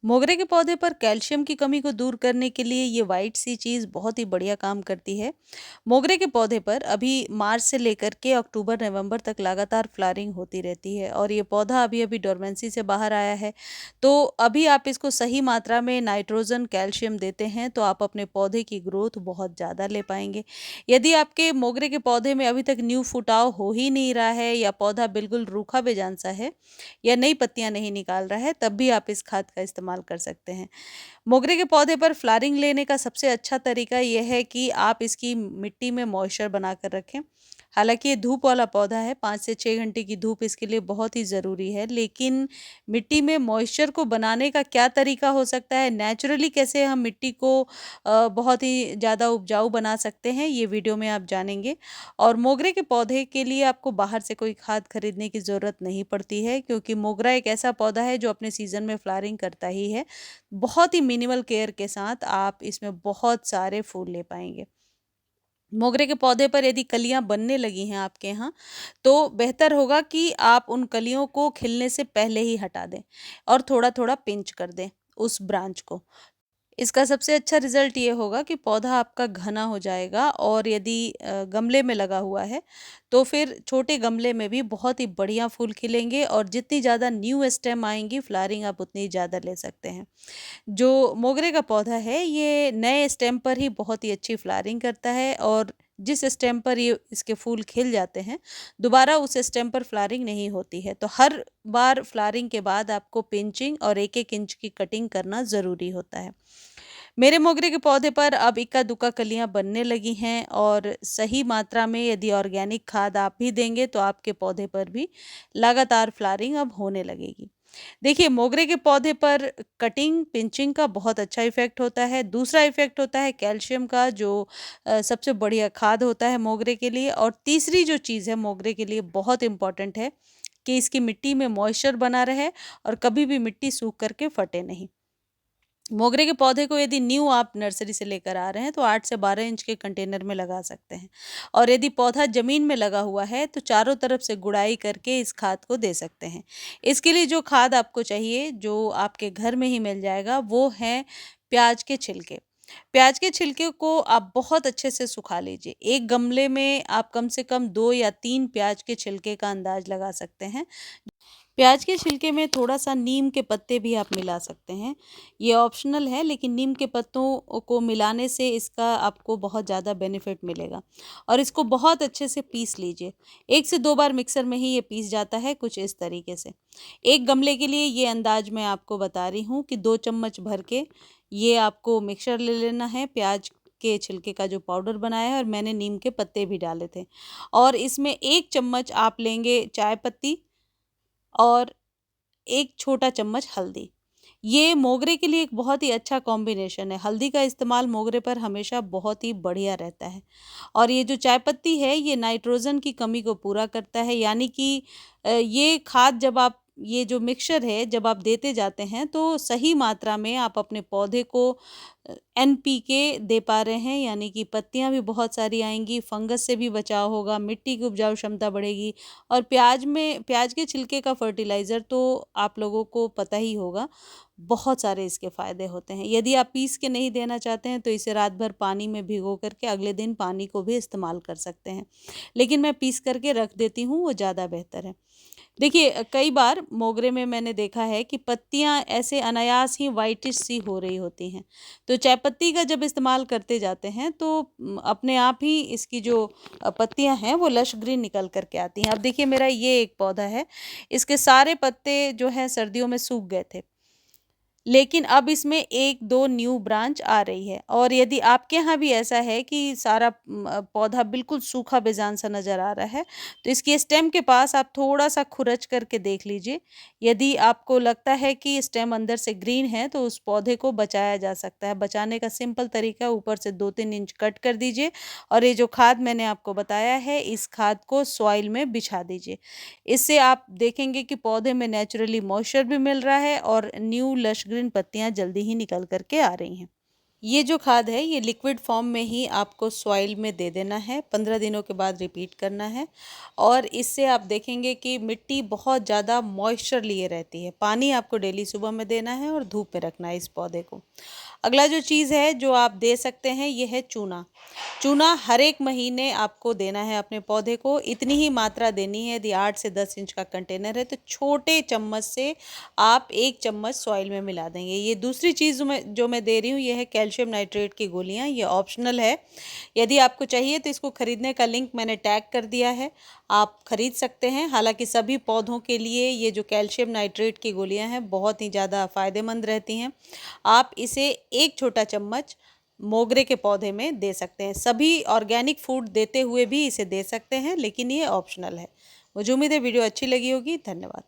मोगरे के पौधे पर कैल्शियम की कमी को दूर करने के लिए ये वाइट सी चीज़ बहुत ही बढ़िया काम करती है। मोगरे के पौधे पर अभी मार्च से लेकर के अक्टूबर नवंबर तक लगातार फ्लावरिंग होती रहती है और ये पौधा अभी अभी डोरमेंसी से बाहर आया है। तो अभी आप इसको सही मात्रा में नाइट्रोजन कैल्शियम देते हैं तो आप अपने पौधे की ग्रोथ बहुत ज़्यादा ले पाएंगे। यदि आपके मोगरे के पौधे में अभी तक न्यू फुटाव हो ही नहीं रहा है या पौधा बिल्कुल रूखा बेजान सा है या नई पत्तियां नहीं निकाल रहा है, तब भी आप इस खाद का इस्तेमाल कर सकते हैं। मोगरे के पौधे पर फ्लावरिंग लेने का सबसे अच्छा तरीका यह है कि आप इसकी मिट्टी में मॉइस्चर बनाकर रखें। हालांकि ये धूप वाला पौधा है, 5 से 6 घंटे की धूप इसके लिए बहुत ही ज़रूरी है, लेकिन मिट्टी में मॉइस्चर को बनाने का क्या तरीका हो सकता है, नेचुरली कैसे हम मिट्टी को बहुत ही ज़्यादा उपजाऊ बना सकते हैं, ये वीडियो में आप जानेंगे। और मोगरे के पौधे के लिए आपको बाहर से कोई खाद खरीदने की ज़रूरत नहीं पड़ती है, क्योंकि मोगरा एक ऐसा पौधा है जो अपने सीज़न में फ्लावरिंग करता ही है। बहुत ही मिनिमल केयर के साथ आप इसमें बहुत सारे फूल ले पाएंगे। मोगरे के पौधे पर यदि कलियां बनने लगी हैं आपके यहाँ, तो बेहतर होगा कि आप उन कलियों को खिलने से पहले ही हटा दें और थोड़ा थोड़ा पिंच कर दें उस ब्रांच को। इसका सबसे अच्छा रिजल्ट ये होगा कि पौधा आपका घना हो जाएगा, और यदि गमले में लगा हुआ है तो फिर छोटे गमले में भी बहुत ही बढ़िया फूल खिलेंगे, और जितनी ज़्यादा न्यू स्टेम आएंगी फ्लावरिंग आप उतनी ज़्यादा ले सकते हैं। जो मोगरे का पौधा है ये नए स्टेम पर ही बहुत ही अच्छी फ्लावरिंग करता है, और जिस स्टेम पर ये इसके फूल खिल जाते हैं दोबारा उस स्टेम पर फ्लावरिंग नहीं होती है। तो हर बार फ्लावरिंग के बाद आपको पिंचिंग और 1-1 इंच की कटिंग करना ज़रूरी होता है। मेरे मोगरे के पौधे पर अब इक्का दुक्का कलियां बनने लगी हैं, और सही मात्रा में यदि ऑर्गेनिक खाद आप भी देंगे तो आपके पौधे पर भी लगातार फ्लावरिंग अब होने लगेगी। देखिए, मोगरे के पौधे पर कटिंग पिंचिंग का बहुत अच्छा इफेक्ट होता है। दूसरा इफेक्ट होता है कैल्शियम का, जो सबसे बढ़िया खाद होता है मोगरे के लिए। और तीसरी जो चीज़ है मोगरे के लिए बहुत इंपॉर्टेंट है कि इसकी मिट्टी में मॉइस्चर बना रहे और कभी भी मिट्टी सूख करके फटे नहीं। मोगरे के पौधे को यदि न्यू आप नर्सरी से लेकर आ रहे हैं तो 8 से 12 इंच के कंटेनर में लगा सकते हैं, और यदि पौधा जमीन में लगा हुआ है तो चारों तरफ से गुड़ाई करके इस खाद को दे सकते हैं। इसके लिए जो खाद आपको चाहिए, जो आपके घर में ही मिल जाएगा, वो है प्याज के छिलके। प्याज के छिलके को आप बहुत अच्छे से सुखा लीजिए। एक गमले में आप कम से कम 2 या 3 प्याज के छिलके का अंदाज लगा सकते हैं। प्याज के छिलके में थोड़ा-सा नीम के पत्ते भी आप मिला सकते हैं। ये ऑप्शनल है, लेकिन नीम के पत्तों को मिलाने से इसका आपको बहुत ज़्यादा बेनिफिट मिलेगा। और इसको बहुत अच्छे से पीस लीजिए। 1 से 2 बार मिक्सर में ही ये पीस जाता है, कुछ इस तरीके से। एक गमले के लिए ये अंदाज मैं आपको बता रही हूँ कि 2 चम्मच भर के ये आपको मिक्सर ले लेना है। प्याज के छिलके का जो पाउडर बनाया है, और मैंने नीम के पत्ते भी डाले थे। और इसमें 1 चम्मच आप लेंगे चाय पत्ती, और 1 छोटा चम्मच हल्दी। ये मोगरे के लिए एक बहुत ही अच्छा कॉम्बिनेशन है। हल्दी का इस्तेमाल मोगरे पर हमेशा बहुत ही बढ़िया रहता है। और ये जो चाय पत्ती है ये नाइट्रोजन की कमी को पूरा करता है, यानी कि ये खाद जब आप ये जो मिक्सचर है जब आप देते जाते हैं तो सही मात्रा में आप अपने पौधे को एनपीके दे पा रहे हैं, यानी कि पत्तियां भी बहुत सारी आएंगी, फंगस से भी बचाव होगा, मिट्टी की उपजाऊ क्षमता बढ़ेगी। और प्याज के छिलके का फर्टिलाइज़र तो आप लोगों को पता ही होगा, बहुत सारे इसके फ़ायदे होते हैं। यदि आप पीस के नहीं देना चाहते हैं तो इसे रात भर पानी में भिगो करके अगले दिन पानी को भी इस्तेमाल कर सकते हैं, लेकिन मैं पीस करके रख देती हूँ, वो ज़्यादा बेहतर है। देखिए, कई बार मोगरे में मैंने देखा है कि पत्तियां ऐसे अनायास ही वाइटिश सी हो रही होती हैं। तो चाय पत्ती का जब इस्तेमाल करते जाते हैं तो अपने आप ही इसकी जो पत्तियां हैं वो लश ग्रीन निकल करके आती हैं। अब देखिए, मेरा ये एक पौधा है, इसके सारे पत्ते जो है सर्दियों में सूख गए थे, लेकिन अब इसमें 1-2 न्यू ब्रांच आ रही है। और यदि आपके यहाँ भी ऐसा है कि सारा पौधा बिल्कुल सूखा बेजान सा नज़र आ रहा है, तो इसकी स्टेम के पास आप थोड़ा-सा खुरच करके देख लीजिए। यदि आपको लगता है कि स्टेम अंदर से ग्रीन है, तो उस पौधे को बचाया जा सकता है। बचाने का सिंपल तरीका, ऊपर से 2-3 इंच कट कर दीजिए, और ये जो खाद मैंने आपको बताया है, इस खाद को सॉइल में बिछा दीजिए। इससे आप देखेंगे कि पौधे में नेचुरली मॉइस्चर भी मिल रहा है और न्यू लश ग्रीन पत्तियां जल्दी ही निकल करके आ रही हैं। ये जो खाद है ये लिक्विड फॉर्म में ही आपको सॉइल में दे देना है, 15 दिनों के बाद रिपीट करना है। और इससे आप देखेंगे कि मिट्टी बहुत ज़्यादा मॉइस्चर लिए रहती है। पानी आपको डेली सुबह में देना है और धूप में रखना है इस पौधे को। अगला जो चीज़ है जो आप दे सकते हैं ये है चूना। चूना हर एक महीने आपको देना है अपने पौधे को, इतनी ही मात्रा देनी है। यदि 8 से 10 इंच का कंटेनर है तो छोटे चम्मच से आप 1 चम्मच सॉइल में मिला देंगे। ये दूसरी चीज़ जो मैं दे रही हूँ ये है कैल्शियम नाइट्रेट की गोलियाँ। ये ऑप्शनल है, यदि आपको चाहिए तो इसको खरीदने का लिंक मैंने टैग कर दिया है, आप खरीद सकते हैं। हालांकि सभी पौधों के लिए ये जो कैल्शियम नाइट्रेट की गोलियाँ हैं बहुत ही ज़्यादा फ़ायदेमंद रहती हैं। आप इसे 1 छोटा चम्मच मोगरे के पौधे में दे सकते हैं। सभी ऑर्गेनिक फूड देते हुए भी इसे दे सकते हैं, लेकिन ये ऑप्शनल है। मुझे उम्मीद है वीडियो अच्छी लगी होगी। धन्यवाद।